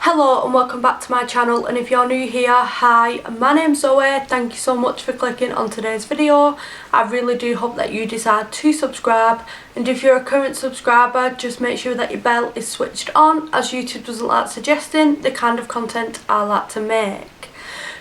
Hello and welcome back to my channel, and if you're new here, hi, my name's Zoe. Thank you so much for clicking on today's video. I really do hope that you decide to subscribe, and if you're a current subscriber, just make sure that your bell is switched on, as YouTube doesn't like suggesting the kind of content I like to make.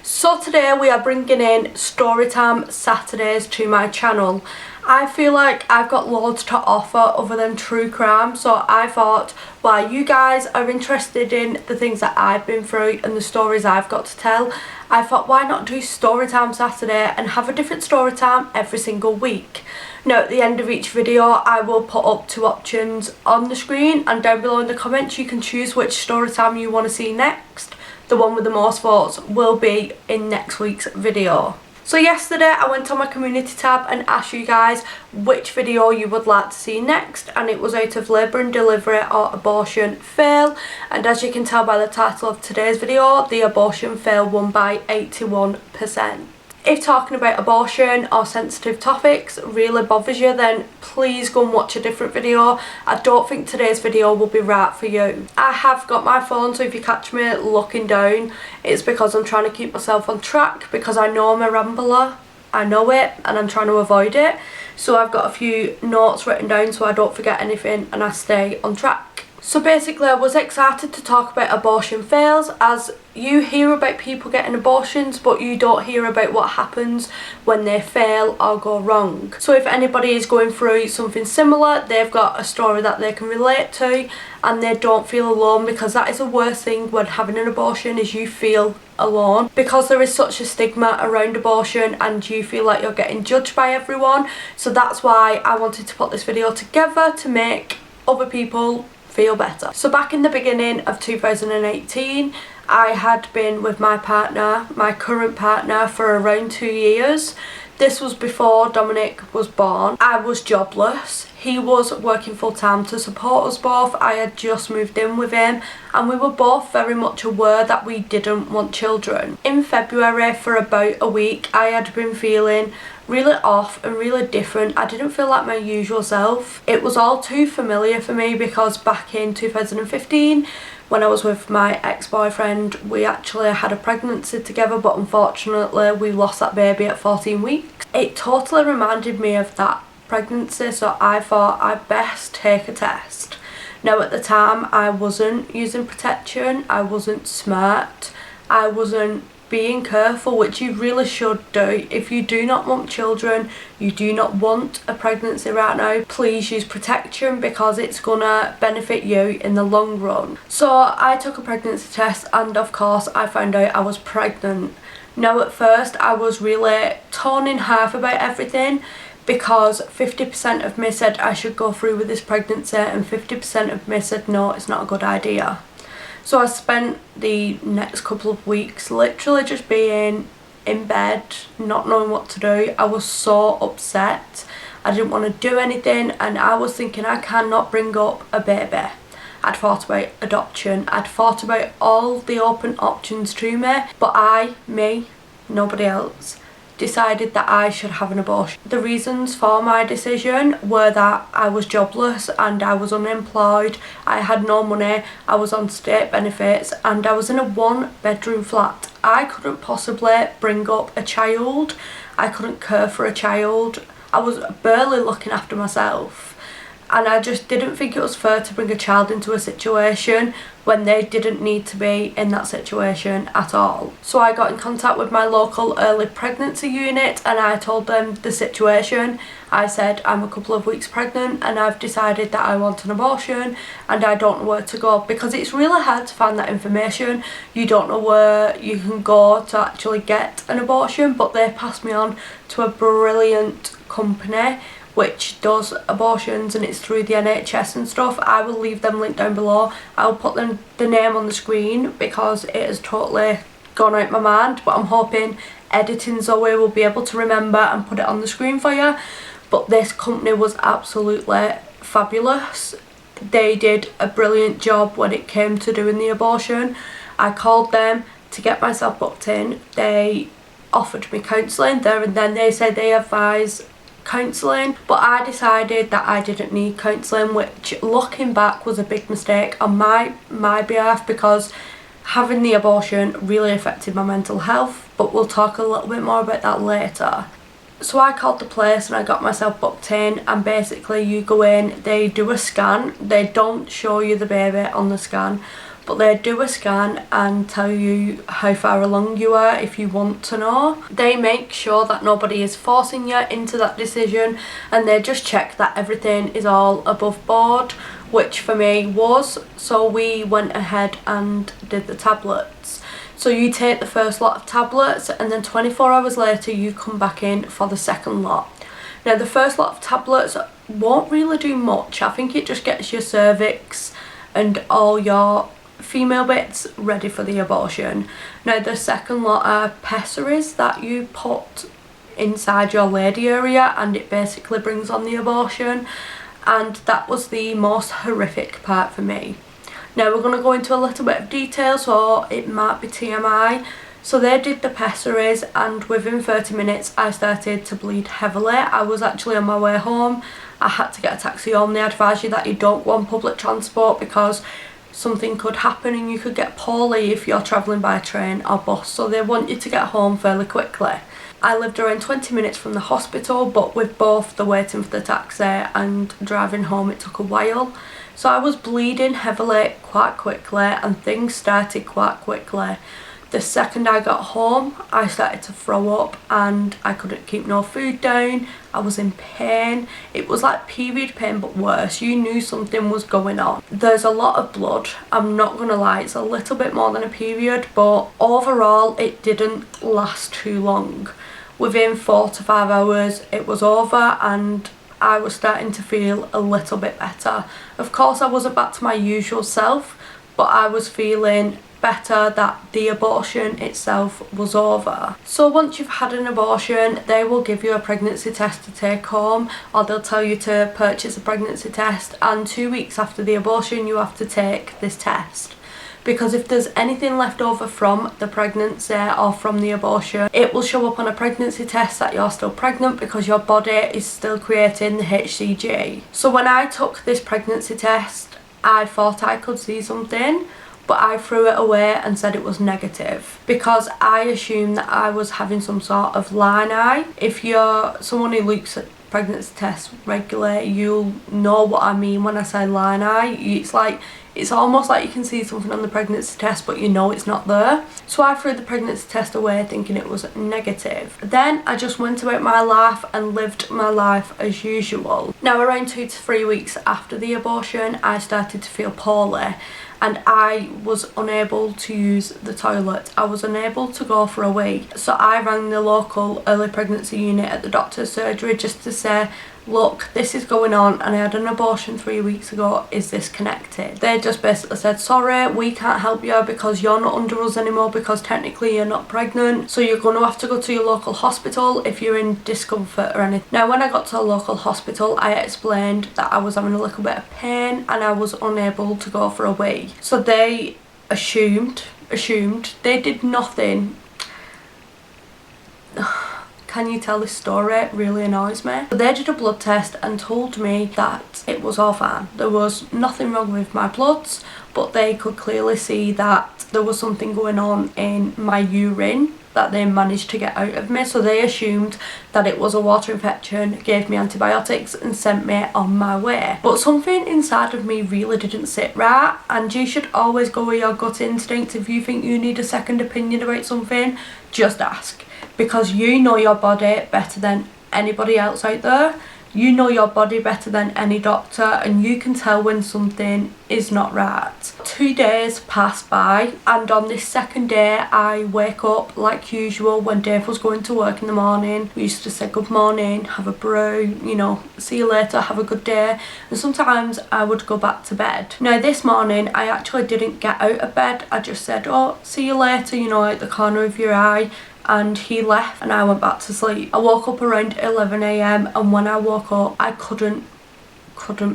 So today we are bringing in Storytime Saturdays to my channel. I feel like I've got loads to offer other than true crime, so I thought while you guys are interested in the things that I've been through and the stories I've got to tell, I thought why not do Storytime Saturday and have a different story time every single week. Now at the end of each video I will put up two options on the screen, and down below in the comments you can choose which story time you want to see next. The one with the most votes will be in next week's video. So yesterday I went on my community tab and asked you guys which video you would like to see next, and it was out of labour and delivery or abortion fail, and as you can tell by the title of today's video, the abortion fail won by 81%. If talking about abortion or sensitive topics really bothers you, then please go and watch a different video. I don't think today's video will be right for you. I have got my phone, so if you catch me looking down, it's because I'm trying to keep myself on track, because I know I'm a rambler. I know it and I'm trying to avoid it. So I've got a few notes written down so I don't forget anything and I stay on track. So basically I was excited to talk about abortion fails, as you hear about people getting abortions but you don't hear about what happens when they fail or go wrong. So if anybody is going through something similar, they've got a story that they can relate to and they don't feel alone, because that is the worst thing when having an abortion, is you feel alone, because there is such a stigma around abortion and you feel like you're getting judged by everyone. So that's why I wanted to put this video together, to make other people feel better. So back in the beginning of 2018 I had been with my partner, my current partner, for around 2 years. This was before Dominic was born. I was jobless. He was working full time to support us both. I had just moved in with him and we were both very much aware that we didn't want children. In February, for about a week, I had been feeling really off and really different. I didn't feel like my usual self. It was all too familiar for me, because back in 2015 when I was with my ex-boyfriend, we actually had a pregnancy together, but unfortunately we lost that baby at 14 weeks. It totally reminded me of that pregnancy, so I thought I'd best take a test. Now at the time I wasn't using protection, I wasn't smart, I wasn't being careful, which you really should do. If you do not want children, you do not want a pregnancy right now, please use protection, because it's gonna benefit you in the long run. So I took a pregnancy test and of course I found out I was pregnant. Now at first I was really torn in half about everything, because 50% of me said I should go through with this pregnancy and 50% of me said no, it's not a good idea. So I spent the next couple of weeks literally just being in bed, not knowing what to do. I was so upset. I didn't want to do anything, and I was thinking I cannot bring up a baby. I'd thought about adoption. I'd thought about all the open options to me, but me, nobody else, decided that I should have an abortion. The reasons for my decision were that I was jobless and I was unemployed, I had no money, I was on state benefits, and I was in a 1-bedroom flat. I couldn't possibly bring up a child, I couldn't care for a child, I was barely looking after myself. And I just didn't think it was fair to bring a child into a situation when they didn't need to be in that situation at all. So I got in contact with my local early pregnancy unit and I told them the situation. I said I'm a couple of weeks pregnant and I've decided that I want an abortion and I don't know where to go, because it's really hard to find that information. You don't know where you can go to actually get an abortion, but they passed me on to a brilliant company which does abortions, and it's through the NHS and stuff. I will leave them linked down below. I'll put the name on the screen because it has totally gone out my mind, but I'm hoping editing Zoe will be able to remember and put it on the screen for you. But this company was absolutely fabulous. They did a brilliant job when it came to doing the abortion. I called them to get myself booked in. They offered me counselling there and then. They said they advise counselling, but I decided that I didn't need counselling, which looking back was a big mistake on my behalf, because having the abortion really affected my mental health, but we'll talk a little bit more about that later. So I called the place and I got myself booked in, and basically you go in, they do a scan. They don't show you the baby on the scan, but they do a scan and tell you how far along you are if you want to know. They make sure that nobody is forcing you into that decision, and they just check that everything is all above board, which for me was. So we went ahead and did the tablets. So you take the first lot of tablets and then 24 hours later you come back in for the second lot. Now the first lot of tablets won't really do much. I think it just gets your cervix and all your female bits ready for the abortion. Now the second lot are pessaries that you put inside your lady area, and it basically brings on the abortion, and that was the most horrific part for me. Now we're going to go into a little bit of detail, so it might be TMI. So they did the pessaries, and within 30 minutes I started to bleed heavily. I was actually on my way home. I had to get a taxi home. They advise you that you don't go on public transport because something could happen and you could get poorly if you're travelling by train or bus, so they want you to get home fairly quickly. I lived around 20 minutes from the hospital, but with both the waiting for the taxi and driving home it took a while. So I was bleeding heavily quite quickly, and things started quite quickly. The second I got home I started to throw up and I couldn't keep no food down. I was in pain. It was like period pain but worse. You knew something was going on. There's a lot of blood, I'm not gonna lie, it's a little bit more than a period, but overall it didn't last too long. Within 4 to 5 hours it was over and I was starting to feel a little bit better. Of course I wasn't back to my usual self, but I was feeling better that the abortion itself was over. So once you've had an abortion, they will give you a pregnancy test to take home, or they'll tell you to purchase a pregnancy test, and 2 weeks after the abortion you have to take this test. Because if there's anything left over from the pregnancy or from the abortion, it will show up on a pregnancy test that you're still pregnant, because your body is still creating the HCG. So when I took this pregnancy test, I thought I could see something, but I threw it away and said it was negative, because I assumed that I was having some sort of line eye. If you're someone who looks at pregnancy tests regularly, you'll know what I mean when I say line eye. It's almost like you can see something on the pregnancy test but you know it's not there. So I threw the pregnancy test away thinking it was negative. Then I just went about my life and lived my life as usual. Now around 2 to 3 weeks after the abortion I started to feel poorly, and I was unable to use the toilet. I was unable to go for a wee. So I rang the local early pregnancy unit at the doctor's surgery just to say, look, this is going on and I had an abortion 3 weeks ago, is this connected? They just basically said, sorry, we can't help you because you're not under us anymore, because technically you're not pregnant, so you're going to have to go to your local hospital if you're in discomfort or anything. Now when I got to a local hospital I explained that I was having a little bit of pain and I was unable to go for a wee. So they assumed, they did nothing. Can you tell this story? It really annoys me. So they did a blood test and told me that it was all fine. There was nothing wrong with my bloods, but they could clearly see that there was something going on in my urine that they managed to get out of me. So they assumed that it was a water infection, gave me antibiotics and sent me on my way. But something inside of me really didn't sit right, and you should always go with your gut instinct. If you think you need a second opinion about something, just ask. Because you know your body better than anybody else out there. You know your body better than any doctor, and you can tell when something is not right. 2 days passed by, and on this second day I wake up like usual. When Dave was going to work in the morning, we used to say good morning, have a brew, you know, see you later, have a good day, and sometimes I would go back to bed. Now this morning I actually didn't get out of bed. I just said, oh, see you later, you know, out the corner of your eye. And he left and I went back to sleep. I woke up around 11 AM, and when I woke up I couldn't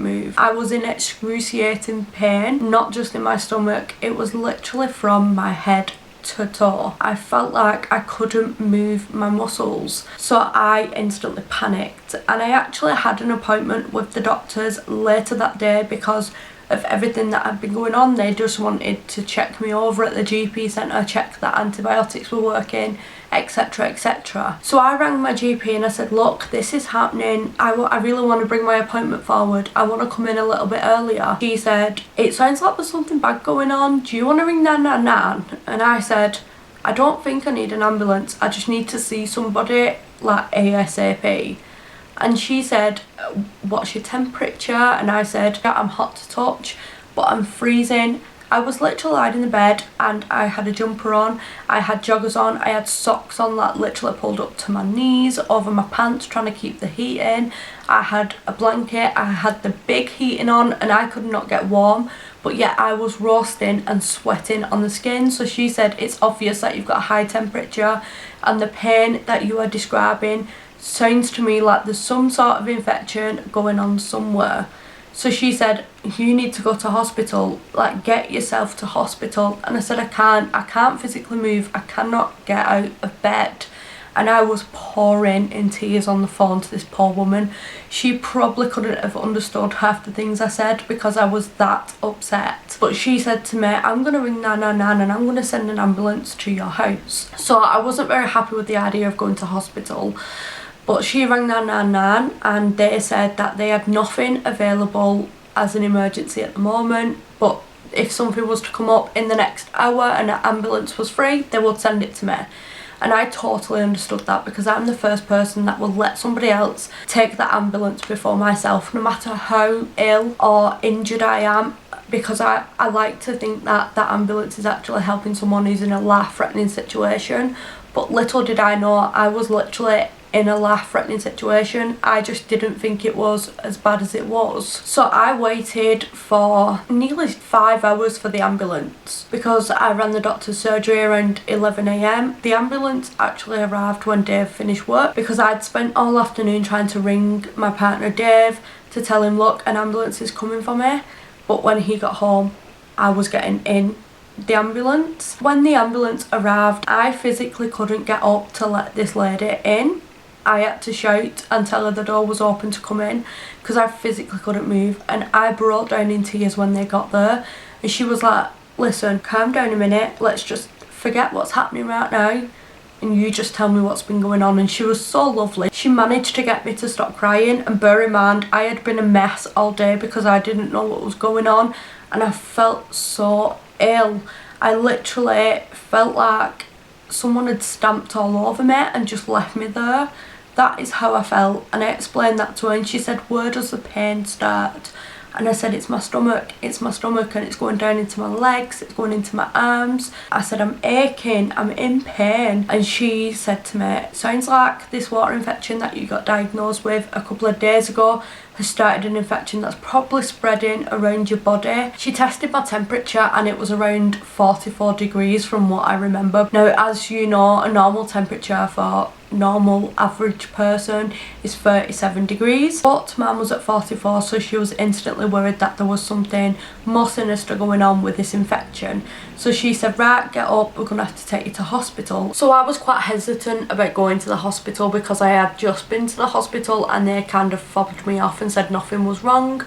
move. I was in excruciating pain, not just in my stomach, it was literally from my head to toe. I felt like I couldn't move my muscles, so I instantly panicked, and I actually had an appointment with the doctors later that day because of everything that had been going on. They just wanted to check me over at the GP centre, check that antibiotics were working, etc, etc. So I rang my GP and I said, look, this is happening, I really want to bring my appointment forward, I want to come in a little bit earlier. She said, it sounds like there's something bad going on, do you want to ring 999? And I said, I don't think I need an ambulance, I just need to see somebody like ASAP. And she said, what's your temperature? And I said, yeah, I'm hot to touch, but I'm freezing. I was literally lying in the bed and I had a jumper on, I had joggers on, I had socks on that literally pulled up to my knees over my pants trying to keep the heat in. I had a blanket, I had the big heating on, and I could not get warm, but yet I was roasting and sweating on the skin. So she said, it's obvious that you've got a high temperature and the pain that you are describing sounds to me like there's some sort of infection going on somewhere. So she said, you need to go to hospital, like get yourself to hospital. And I said, I can't physically move, I cannot get out of bed. And I was pouring in tears on the phone to this poor woman. She probably couldn't have understood half the things I said because I was that upset. But she said to me, I'm going to ring 999 and I'm going to send an ambulance to your house. So I wasn't very happy with the idea of going to hospital. But she rang 999 and they said that they had nothing available as an emergency at the moment, but if something was to come up in the next hour and an ambulance was free, they would send it to me. And I totally understood that because I'm the first person that will let somebody else take the ambulance before myself, no matter how ill or injured I am, because I like to think that that ambulance is actually helping someone who's in a life-threatening situation. But little did I know, I was literally in a life-threatening situation. I just didn't think it was as bad as it was. So I waited for nearly 5 hours for the ambulance because I ran the doctor's surgery around 11 AM. The ambulance actually arrived when Dave finished work because I'd spent all afternoon trying to ring my partner Dave to tell him, look, an ambulance is coming for me. But when he got home, I was getting in the ambulance. When the ambulance arrived, I physically couldn't get up to let this lady in. I had to shout and tell her the door was open to come in because I physically couldn't move, and I broke down in tears when they got there. And she was like, listen, calm down a minute, let's just forget what's happening right now and you just tell me what's been going on. And she was so lovely. She managed to get me to stop crying, and bear in mind I had been a mess all day because I didn't know what was going on and I felt so ill. I literally felt like someone had stamped all over me and just left me there. That is how I felt, and I explained that to her and she said, where does the pain start? And I said, it's my stomach, and it's going down into my legs, it's going into my arms. I said, I'm aching, I'm in pain. And she said to me, sounds like this water infection that you got diagnosed with a couple of days ago has started an infection that's probably spreading around your body. She tested my temperature and it was around 44 degrees from what I remember. Now, as you know, a normal temperature for normal average person is 37 degrees, but mine was at 44, so she was instantly worried that there was something more sinister going on with this infection. So she said, right, get up, we're gonna have to take you to hospital. So I was quite hesitant about going to the hospital because I had just been to the hospital and they kind of fobbed me off and said nothing was wrong.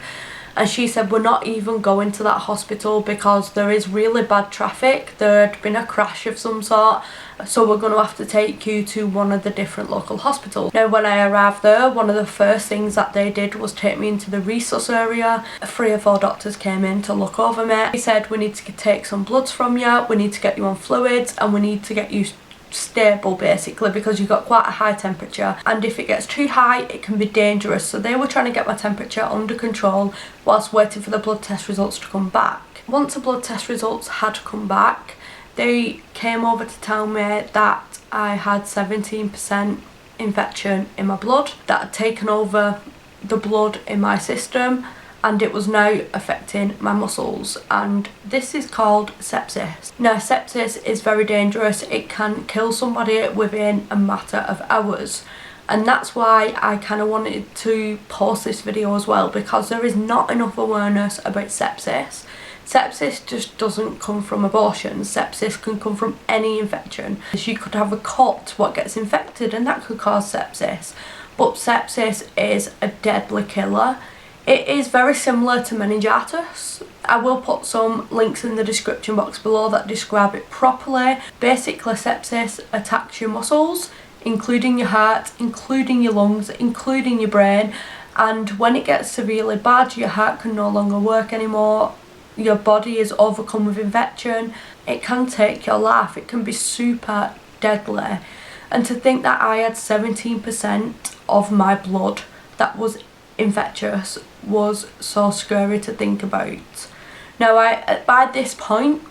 And she said, we're not even going to that hospital because there is really bad traffic. There had been a crash of some sort, so we're going to have to take you to one of the different local hospitals. Now, when I arrived there, one of the first things that they did was take me into the resus area. 3 or 4 doctors came in to look over me. They said, we need to take some bloods from you, we need to get you on fluids, and we need to get you stable basically because you've got quite a high temperature, and if it gets too high it can be dangerous. So they were trying to get my temperature under control whilst waiting for the blood test results to come back. Once the blood test results had come back, they came over to tell me that I had 17% infection in my blood that had taken over the blood in my system, and it was now affecting my muscles, and this is called sepsis. Now, sepsis is very dangerous. It can kill somebody within a matter of hours, and that's why I kind of wanted to post this video as well, because there is not enough awareness about sepsis. Sepsis just doesn't come from abortion. Sepsis can come from any infection. You could have a cut what gets infected and that could cause sepsis. But sepsis is a deadly killer. It is very similar to meningitis. I will put some links in the description box below that describe it properly. Basically, sepsis attacks your muscles, including your heart, including your lungs, including your brain, and when it gets severely bad, your heart can no longer work anymore. Your body is overcome with infection. It can take your life. It can be super deadly. And to think that I had 17% of my blood that was infectious was so scary to think about. Now, by this point,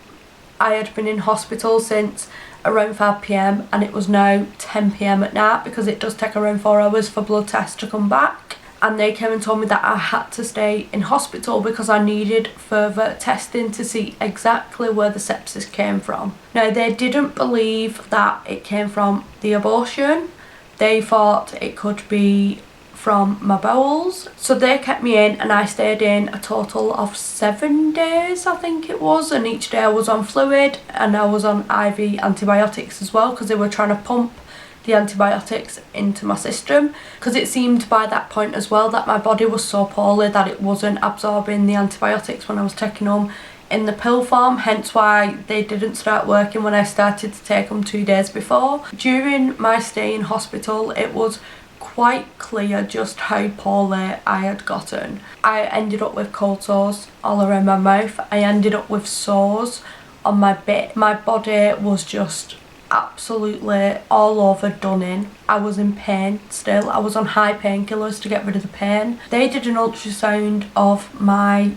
I had been in hospital since around 5 p.m. and it was now 10 p.m. at night, because it does take around 4 hours for blood tests to come back. And they came and told me that I had to stay in hospital because I needed further testing to see exactly where the sepsis came from. Now, they didn't believe that it came from the abortion. They thought it could be from my bowels. So they kept me in and I stayed in a total of 7 days, I think it was. And each day I was on fluid and I was on IV antibiotics as well, because they were trying to pump the antibiotics into my system, because it seemed by that point as well that my body was so poorly that it wasn't absorbing the antibiotics when I was taking them in the pill form, hence why they didn't start working when I started to take them 2 days before. During my stay in hospital, it was quite clear just how poorly I had gotten. I ended up with cold sores all around my mouth. I ended up with sores on my bit. My body was just absolutely all over done in. I was in pain still. I was on high painkillers to get rid of the pain. They did an ultrasound of my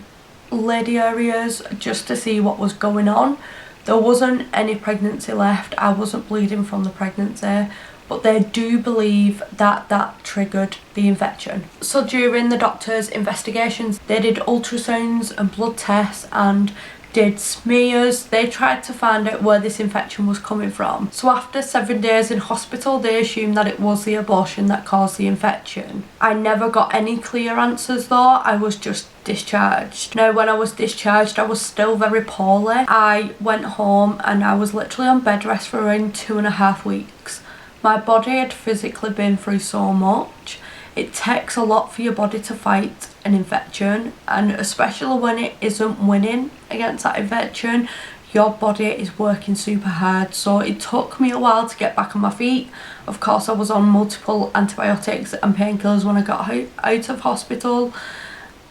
lady areas just to see what was going on. There wasn't any pregnancy left. I wasn't bleeding from the pregnancy, but they do believe that that triggered the infection. So during the doctor's investigations, they did ultrasounds and blood tests and did smears. They tried to find out where this infection was coming from. So after 7 days in hospital, they assumed that it was the abortion that caused the infection. I never got any clear answers though. I was just discharged. Now, when I was discharged, I was still very poorly. I went home and I was literally on bed rest for around 2.5 weeks. My body had physically been through so much. It takes a lot for your body to fight an infection, and especially when it isn't winning against that infection, your body is working super hard. So it took me a while to get back on my feet. Of course, I was on multiple antibiotics and painkillers when I got out of hospital.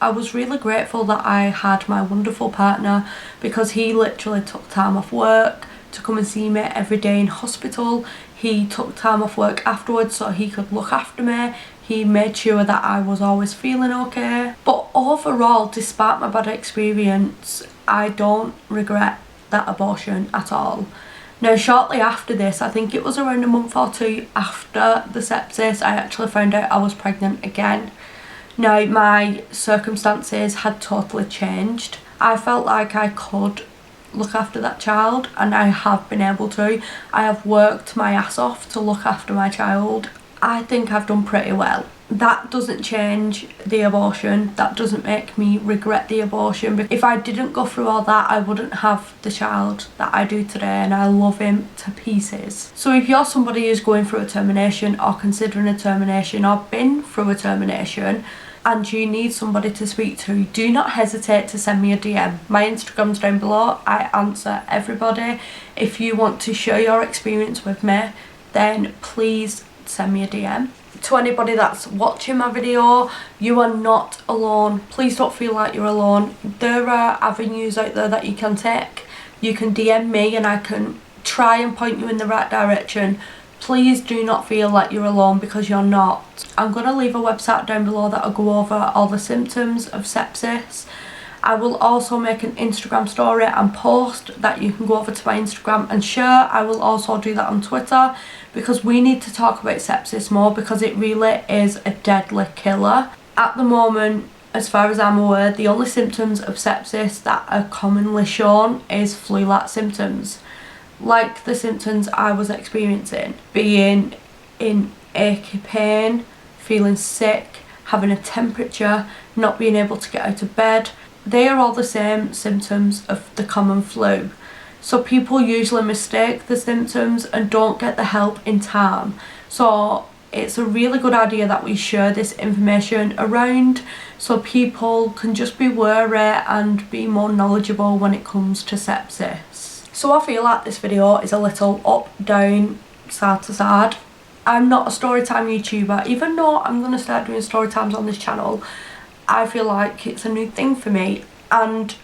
I was really grateful that I had my wonderful partner, because he literally took time off work to come and see me every day in hospital. He took time off work afterwards so he could look after me. He made sure that I was always feeling okay. But overall, despite my bad experience, I don't regret that abortion at all. Now, shortly after this, I think it was around a month or 2 after the sepsis, I actually found out I was pregnant again. Now, my circumstances had totally changed. I felt like I could look after that child, and I have been able to. I have worked my ass off to look after my child. I think I've done pretty well. That doesn't change the abortion. That doesn't make me regret the abortion. But if I didn't go through all that, I wouldn't have the child that I do today, and I love him to pieces. So if you're somebody who's going through a termination or considering a termination or been through a termination and you need somebody to speak to, do not hesitate to send me a DM. My Instagram's down below. I answer everybody. If you want to share your experience with me, then please send me a DM. To anybody that's watching my video, you are not alone. Please don't feel like you're alone. There are avenues out there that you can take. You can DM me and I can try and point you in the right direction. Please do not feel like you're alone, because you're not. I'm going to leave a website down below that will go over all the symptoms of sepsis. I will also make an Instagram story and post that you can go over to my Instagram and share. I will also do that on Twitter, because we need to talk about sepsis more, because it really is a deadly killer. At the moment, as far as I'm aware, the only symptoms of sepsis that are commonly shown is flu-like symptoms, like the symptoms I was experiencing, being in achy pain, feeling sick, having a temperature, not being able to get out of bed. they are all the same symptoms of the common flu. So people usually mistake the symptoms and don't get the help in time. So it's a really good idea that we share this information around so people can just be wary and be more knowledgeable when it comes to sepsis. So I feel like this video is a little up, down, side to side. I'm not a Storytime YouTuber. Even though I'm going to start doing Storytimes on this channel, I feel like it's a new thing for me. And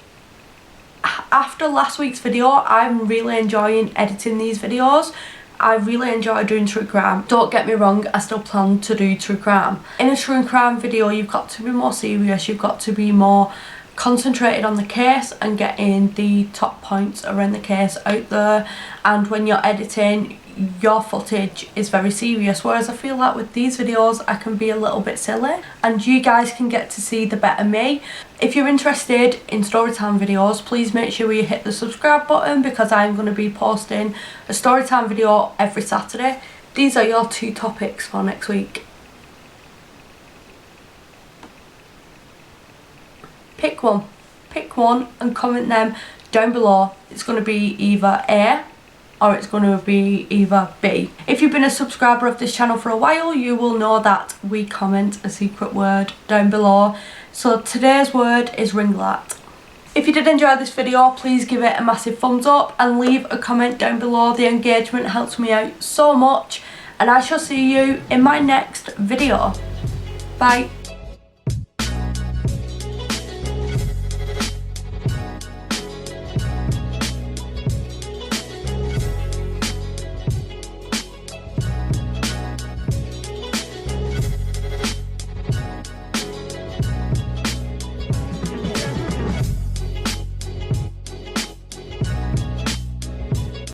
after last week's video, I'm really enjoying editing these videos. I really enjoy doing true crime. Don't get me wrong, I still plan to do true crime. In a true crime video, you've got to be more serious, you've got to be more concentrated on the case and getting the top points around the case out there. And when you're editing, your footage is very serious, whereas I feel like with these videos I can be a little bit silly and you guys can get to see the better me. If you're interested in Storytime videos, please make sure you hit the subscribe button, because I'm going to be posting a Storytime video every Saturday. These are your 2 topics for next week. Pick one and comment them down below. It's going to be either A or it's going to be either B. If you've been a subscriber of this channel for a while, you will know that we comment a secret word down below. So today's word is ringlet. If you did enjoy this video, please give it a massive thumbs up and leave a comment down below. The engagement helps me out so much, and I shall see you in my next video. Bye.